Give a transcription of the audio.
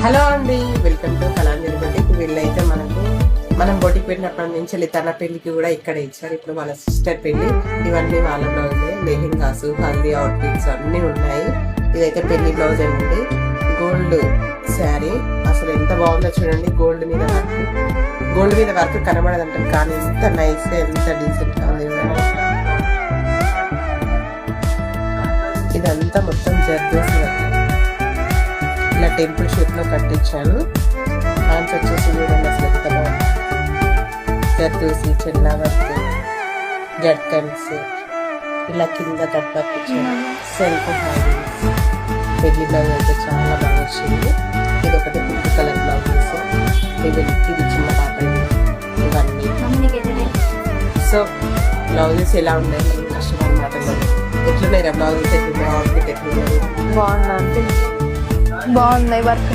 Hello అండి, welcome to Kalanjali boutique. వీళ్ళైతే మనం బొటిక్ పెట్టినప్పటి నుంచి తన పెళ్లికి కూడా ఇక్కడ ఇచ్చారు. ఇప్పుడు వాళ్ళ సిస్టర్ పెళ్లి, ఇవన్నీ వాళ్ళ బ్లౌజే. లెహెంగాస్, హల్దీ అవుట్ఫిట్స్ అన్నీ ఉన్నాయి. ఇదైతే పెళ్లి బ్లౌజ్ అండి, గోల్డ్ శారీ. అసలు ఎంత బాగుందో చూడండి. గోల్డ్ మీద వర్క్ కనబడదంటారు, కానీ ఎంత నైస్, ఎంత డీసెంట్ గా ఉంది. ఇదంతా మొత్తం జర్దోసి వర్క్, ఇలా టెంపుల్ షేప్ లో కట్టించాను. హ్యాండ్స్ వచ్చేసి చూడండి అసలు ఎంత బాగుంది. జర్దోసి, చెన్నా వర్క్, జడ్కన్స్, ఇలా కింద కట్ వర్క్ ఇచ్చాను. Self hands. పెళ్లి బ్లౌజ్ అయితే చాలా బాగా వచ్చింది. ఇది ఒకటి పింక్ కలర్ బ్లౌజెస్, ఇది చిన్న పాప. ఇవన్నీ సో బ్లౌజెస్ ఎలా ఉన్నాయి కస్టమర్ మాటలు ఎట్లున్నాయి? బ్లౌజెస్ ఎట్లున్నాయి? అవుట్ఫిట్ ఎట్లున్నాయి? బాగున్నాయి వర్క్